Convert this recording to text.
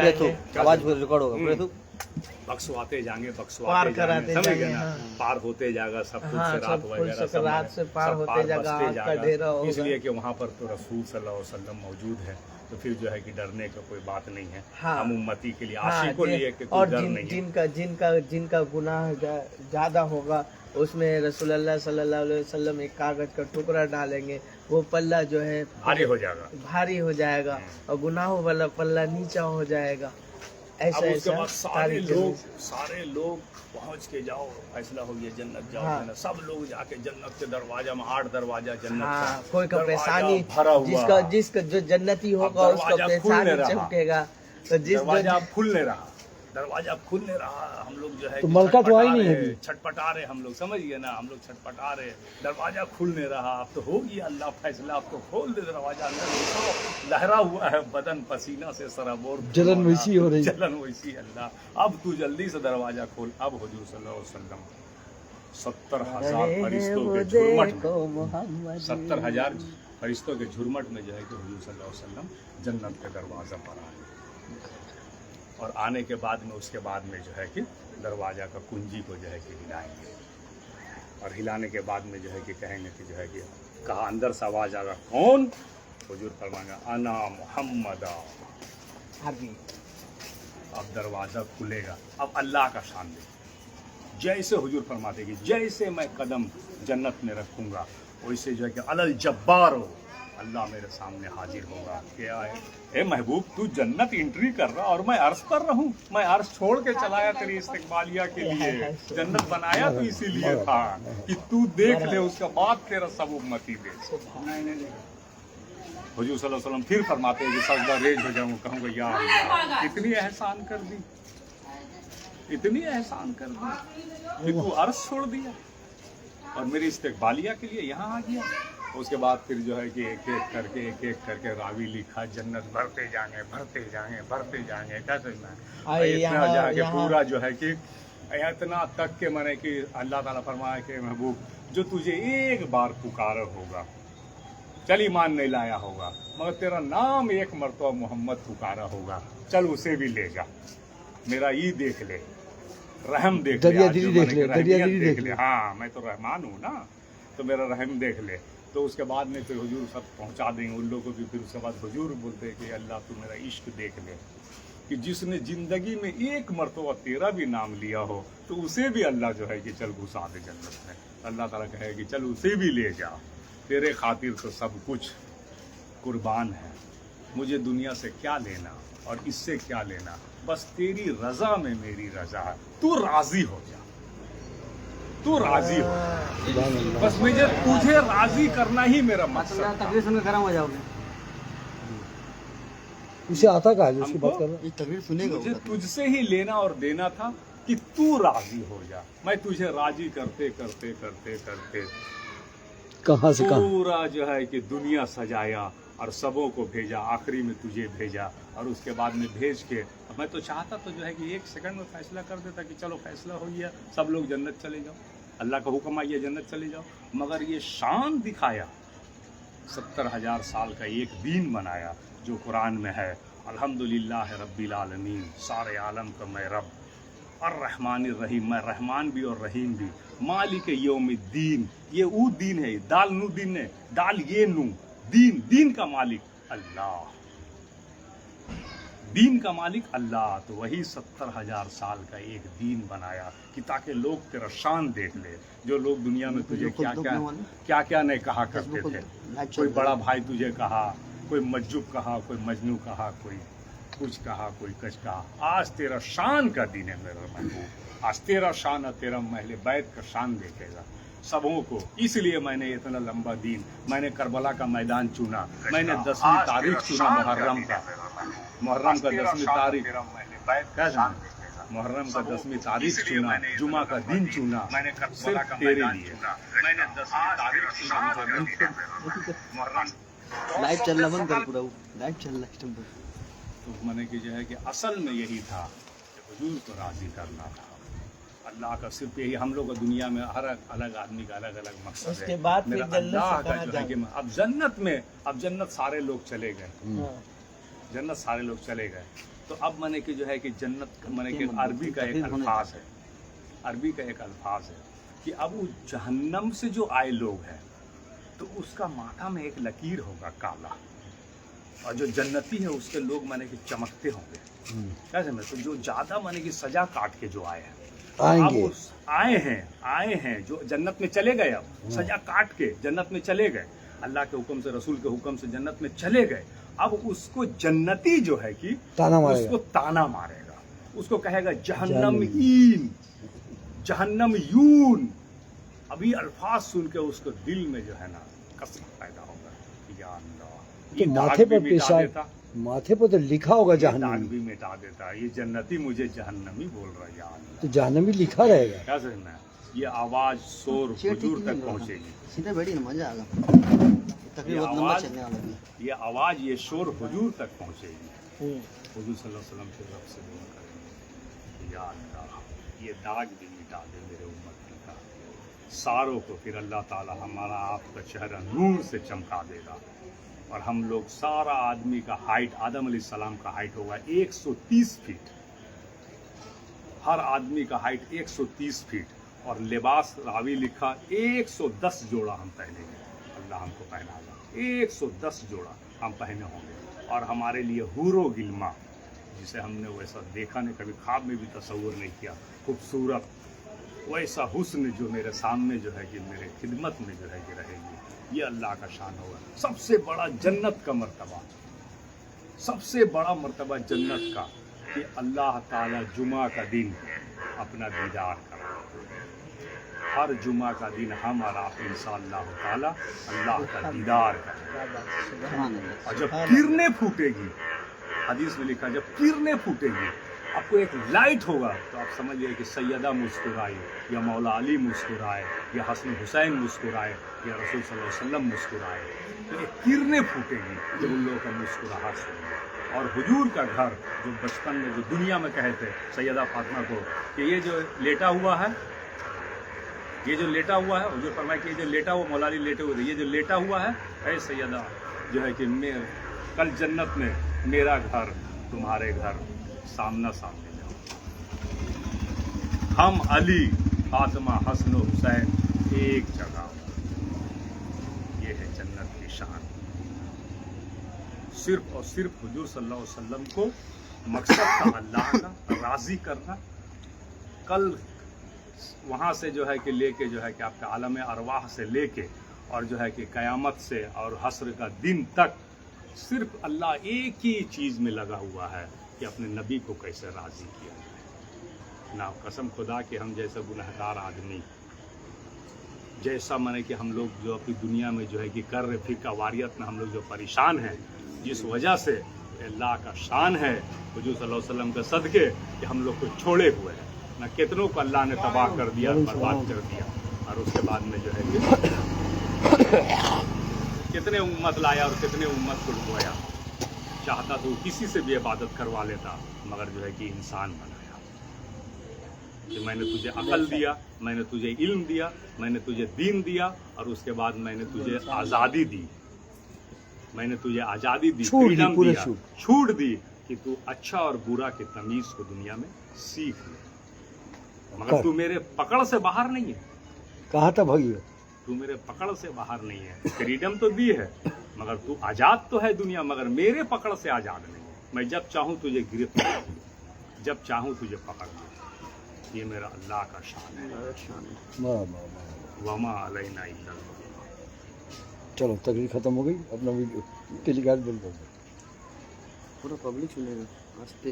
आवाज रिकॉर्ड होगा। बख्शवाते जाएंगे समझ गए ना, पार होते जाएगा सब कुछ से रात वगैरह सब रात से पार होते जाएगा, आपका डेरा होगा। इसलिए कि वहाँ पर तो रसूल सल्लल्लाहु अलैहि वसल्लम मौजूद है, तो फिर जो है कि डरने का कोई बात नहीं है। हम उम्मती के लिए आशिक को लिए कि कोई डर नहीं है। जिनका गुनाह ज्यादा होगा उसमें रसूलुल्लाह सल्लल्लाहु अलैहि वसल्लम एक कागज का टुकड़ा डालेंगे, वो पल्ला जो है भारी हो जाएगा और गुनाहों वाला पल्ला नीचा हो जाएगा। अब उसके बाद सारे लोग पहुंच के जाओ, फैसला हो गया जन्नत जाओ। हाँ। सब लोग जाके जन्नत के दरवाजा में 8 दरवाजा जन्नत का। कोई का परेशानी जिसका जो जन्नती होगा उसका परेशानी चमकेगा, तो दरवाजा खुल नहीं रहा। हम लोग जो है तो मलका तो आई नहीं है, छटपटा रहे हम लोग, समझ गए ना, हम लोग छटपटा रहे, दरवाजा खुल नहीं रहा। अब तो हो गया अल्लाह फैसला, अब तो खोल दे दरवाजा। अंदर लहरा हुआ है बदन पसीना से सराबोर, जलन वैसी हो रही, जलन वैसी। अल्लाह अब तू जल्दी से दरवाजा खोल। अब हुजूर सल्लल्लाहु अलैहि वसल्लम 70,000 फरिश्तों के झुरमट में, 70,000 फरिश्तों के झुरमट में जो है कि हुजूर सल्लल्लाहु अलैहि वसल्लम जन्नत के दरवाजा पर आए। और आने के बाद में उसके बाद में जो है कि दरवाज़ा का कुंजी को जो है कि हिलाएंगे, और हिलाने के बाद में जो है कि कहेंगे कि जो है कि कहा अंदर से आवाज़ आएगा, कौन? हुजूर फरमाएंगे अना मुहम्मदा। अब दरवाज़ा खुलेगा। अब अल्लाह का शान दे, जैसे हुजूर फरमाते कि जैसे मैं कदम जन्नत में रखूँगा वैसे जो है कि अलल जब्बार हो, अल्लाह मेरे सामने हाजिर होगा। क्या है, ए महबूब तू जन्नत एंट्री कर रहा और मैं अर्श पर रहूं? मैं अर्श छोड़ के चलाया तेरी इस्तकबालिया के लिए, जन्नत बनाया तो इसीलिए था कि तू देख ले, उसके बाद तेरा सब उम्मती दे। हुजूर सल्लल्लाहु अलैहि वसल्लम फिर फरमाते हैं कि सजदा रेज हो जाऊंगा, कहूँगा या अल्लाह इतनी एहसान कर दी, इतनी एहसान कर दी कि तू अर्श छोड़ दिया और मेरी इस्तकबालिया के लिए यहाँ आ गया। उसके बाद फिर जो है कि एक एक करके रावी लिखा, जन्नत भरते जाएंगे भरते जाएंगे भरते जाएंगे। कैसे इतना जाके पूरा जो है कि इतना तक के मैंने कि अल्लाह ताला फरमाया कि महबूब जो तुझे एक बार पुकारा होगा, चल ईमान नहीं लाया होगा, मगर तेरा नाम एक मरतबा मोहम्मद पुकारा होगा, चल उसे भी ले जा, मेरा ये देख ले, रहम देख ले। हाँ मैं तो रहमान हूँ ना, तो मेरा रहम देख ले। तो उसके बाद में फिर हुजूर सब पहुंचा देंगे उन लोगों को भी। फिर उसके बाद हुजूर बोलते हैं कि अल्लाह तू मेरा इश्क देख ले, कि जिसने ज़िंदगी में एक मरतबा तेरा भी नाम लिया हो तो उसे भी अल्लाह जो है कि चल घुसा दे जन्नत में। अल्लाह ताला कहे कि चल उसे भी ले जा, तेरे खातिर तो सब कुछ कुर्बान है, मुझे दुनिया से क्या लेना और इससे क्या लेना, बस तेरी रज़ा में मेरी रज़ा है, तू राज़ी हो जा, तू राजी हो, बस मुझे तुझे राजी करना ही मेरा मकसद था। तकरीर सुनकर खराब हो जाओगे। उसे आता कहा है, उसकी बात कर रहा हूं, तकरीर सुनेगा। मुझे तुझसे ही लेना और देना था कि तू राजी हो जा। मैं तुझे राजी करते करते करते करते कहां से कहां पूरा जो है कि दुनिया सजाया और सबों को भेजा, आखिरी में तुझे भेजा। और उसके बाद में भेज के मैं तो चाहता तो जो है कि 1 सेकंड में फैसला कर देता कि चलो फैसला हो गया, सब लोग जन्नत चले जाओ, अल्लाह का हुक्म आइए जन्नत चले जाओ। मगर ये शान दिखाया, 70,000 साल का एक दिन बनाया, जो कुरान में है, अल्हम्दुलिल्लाह रब्बिल आलमीन, सारे आलम का मैं रब, अर्रहमानिर रहीम, मैं रहमान भी और रहीम भी, मालिक यौमिद्दीन, ये वो दिन है, दाल नू दिन है, दाल ये नू दीन, दीन का मालिक अल्लाह, दीन का मालिक अल्लाह। तो वही 70,000 साल का एक दीन बनाया कि ताकि लोग तेरा शान देख ले। जो लोग दुनिया में तुझे क्या क्या नहीं कहा करते थे, कोई बड़ा भाई तुझे कहा, कोई मज्जुब कहा, कोई मजनू कहा, कोई कुछ कहा, कोई कच कहा, आज तेरा शान का दिन है मेरा महबूब, आज तेरा शान और तेरा महल बैत का शान देखेगा सबों को। इसलिए मैंने इतना लंबा दिन, मैंने करबला का मैदान चुना, मैंने 10वीं तारीख चुना मुहर्रम का, मुहर्रम का 10वीं तारीख, मुहर्रम का 10वीं तारीख चुना, जुमा का दिन चुना, सिर्फ तेरे लिए। मैंने 10वीं तारीख चुना, लाइव चलना बंद कर, पूरा लाइव चल रहा है। तो मैंने कि जो है कि असल में यही था कि हुजूर को राजी करना था। अल्लाह का सिर्फ यही, हम लोग दुनिया में हर अलग आदमी का अलग अलग मकसद है। उसके बाद मेरा अल्लाह का जो है कि अब जन्नत सारे लोग चले गए, जन्नत सारे लोग चले गए, तो अब मैंने कि जो है कि जन्नत मैंने कि अरबी का एक अल्फाज है, अरबी का एक अल्फाज है कि अब वो जहन्नम से जो आए लोग हैं तो उसका माथा में एक लकीर होगा काला, और जो जन्नती है उसके लोग माने कि चमकते होंगे। कैसे में तो जो ज्यादा माने कि सजा काट के जो आए हैं आएंगे, अब आए हैं जो जन्नत में चले गए, अब सजा काट के जन्नत में चले गए, अल्लाह के हुक्म से रसूल के हुक्म से जन्नत में चले गए। अब उसको जन्नती जो है कि ताना मारेगा, उसको ताना मारेगा, उसको कहेगा जहन्नमीन, जहन्नम यून। अभी अल्फाज सुन के उसको दिल में जो है ना कसम पैदा होगा कि या अल्लाह, तो माथे पर पेशाब, माथे पर तो लिखा होगा दाग जहन्नमी, भी मिटा देता, ये जन्नती मुझे जहन्नमी बोल रहा है, या अल्लाह। तो जहन्नमी लिखा रहेगा। क्या समझना है, ये आवाज शोर हुजूर तक पहुंचेगी, सीधे बैठी ना, मजा आएगा। तकरीर ये बहुत लंबा आवाज, चलने वाला है। ये आवाज, ये शोर हुजूर तक पहुंचेगी। हुजूर सल्लल्लाहु अलैहि वसल्लम से रब से दुआ करेंगे, या अल्लाह ये दाग भी मिटा दे मेरे उम्मत का सारों को, फिर अल्लाह ताला हमारा आपका चेहरा नूर से चमका देगा, और हम लोग सारा आदमी का हाइट, आदम अलैहिस्सलाम का हाइट होगा 130 फीट, हर आदमी का हाइट 130 फीट, और लिबास रावी लिखा 110 जोड़ा हम पहनेंगे, अल्लाह हमको पहनाएगा 110 जोड़ा हम पहने होंगे, और हमारे लिए हूरो गिल्मा, जिसे हमने वैसा देखा नहीं, कभी ख्वाब में भी तसव्वुर नहीं किया, खूबसूरत वैसा हुस्न जो मेरे सामने जो है कि मेरे खिदमत में जो है कि रहेगी, ये अल्लाह का शान होगा। सबसे बड़ा जन्नत का मर्तबा, सबसे बड़ा मर्तबा जन्नत का कि अल्लाह ताला जुमा का दिन अपना दीदार करा, हर जुमा का दिन हम और आप इंशाअल्लाह ताला अल्लाह का दीदार करें। और जब किरणें फूटेगी, हदीस में लिखा जब किरणें फूटेगी, आपको एक लाइट होगा, तो आप समझिए कि सैयदा मुस्कुराए, या मौला अली मुस्कुराए, या हसन हुसैन मुस्कुराए, या रसूल सल्लल्लाहु अलैहि वसल्लम मुस्कुराए, तो एक किरणें फूटेगी जब उन लोगों का मुस्कुराहट सुनेंगे। और हुजूर का घर जो बचपन में जो दुनिया में कहे थे सैयदा फातिमा को कि ये जो लेटा हुआ है, ये जो लेटा हुआ है, हुजूर फरमाए कि ये जो लेटा हुआ, मौला अली लेटे हुए थे, ये जो लेटा हुआ है ऐ सैयदा जो है कि मैं कल जन्नत में मेरा घर तुम्हारे घर सामना सामने में हो, हम अली फातिमा हसन हुसैन एक जगह, ये है जन्नत की शान। सिर्फ और सिर्फ हुजूर सल्लल्लाहु अलैहि वसल्लम को मकसद था अल्लाह का राजी करना। कल वहाँ से जो है कि लेके जो है कि आपका आलम अरवाह से लेके और जो है कि क़यामत से और हश्र का दिन तक सिर्फ अल्लाह एक ही चीज़ में लगा हुआ है कि अपने नबी को कैसे राज़ी किया जाए। ना कसम खुदा कि हम जैसा गुनहगार आदमी, जैसा माने कि हम लोग जो अपनी दुनिया में जो है कि कर फिक्र वारियत में हम लोग जो परेशान हैं, जिस वजह से अल्लाह का शान है हुजूर सल्लल्लाहु अलैहि वसल्लम के सदके कि हम लोग को छोड़े हुए हैं ना, कितनों को अल्लाह ने तबाह कर दिया, बर्बाद कर दिया, और उसके बाद में जो है कितने उम्मत लाया और कितने उम्मत को डुबोया। चाहता तो किसी से भी इबादत करवा लेता, मगर जो है कि इंसान बनाया कि मैंने तुझे अकल दिया, मैंने तुझे इल्म दिया, मैंने तुझे दीन दिया, और उसके बाद मैंने तुझे आज़ादी दी, मैंने तुझे आज़ादी दी, फ्रीडम दिया, छूट दी कि तू अच्छा और बुरा की तमीज़ को दुनिया में सीख ले, मगर तू मेरे पकड़ से बाहर नहीं है। कहाँ था भगियो, तू मेरे पकड़ से बाहर नहीं है। फ्रीडम तो दी है, मगर तू आज़ाद तो है दुनिया, मगर मेरे पकड़ से आज़ाद नहीं है। मैं जब चाहूँ तुझे गिरफ्तार करूँ, जब चाहूँ तुझे पकड़ लूँ। ये मेरा अल्लाह का शान है। वमा अलैना इल्लल बलाग। चलो तकरीर खत्म हो गई, अपना वीडियो टेलीकास्ट बंद कर दो। पूरा पब्लिक सुनेगा, हंसते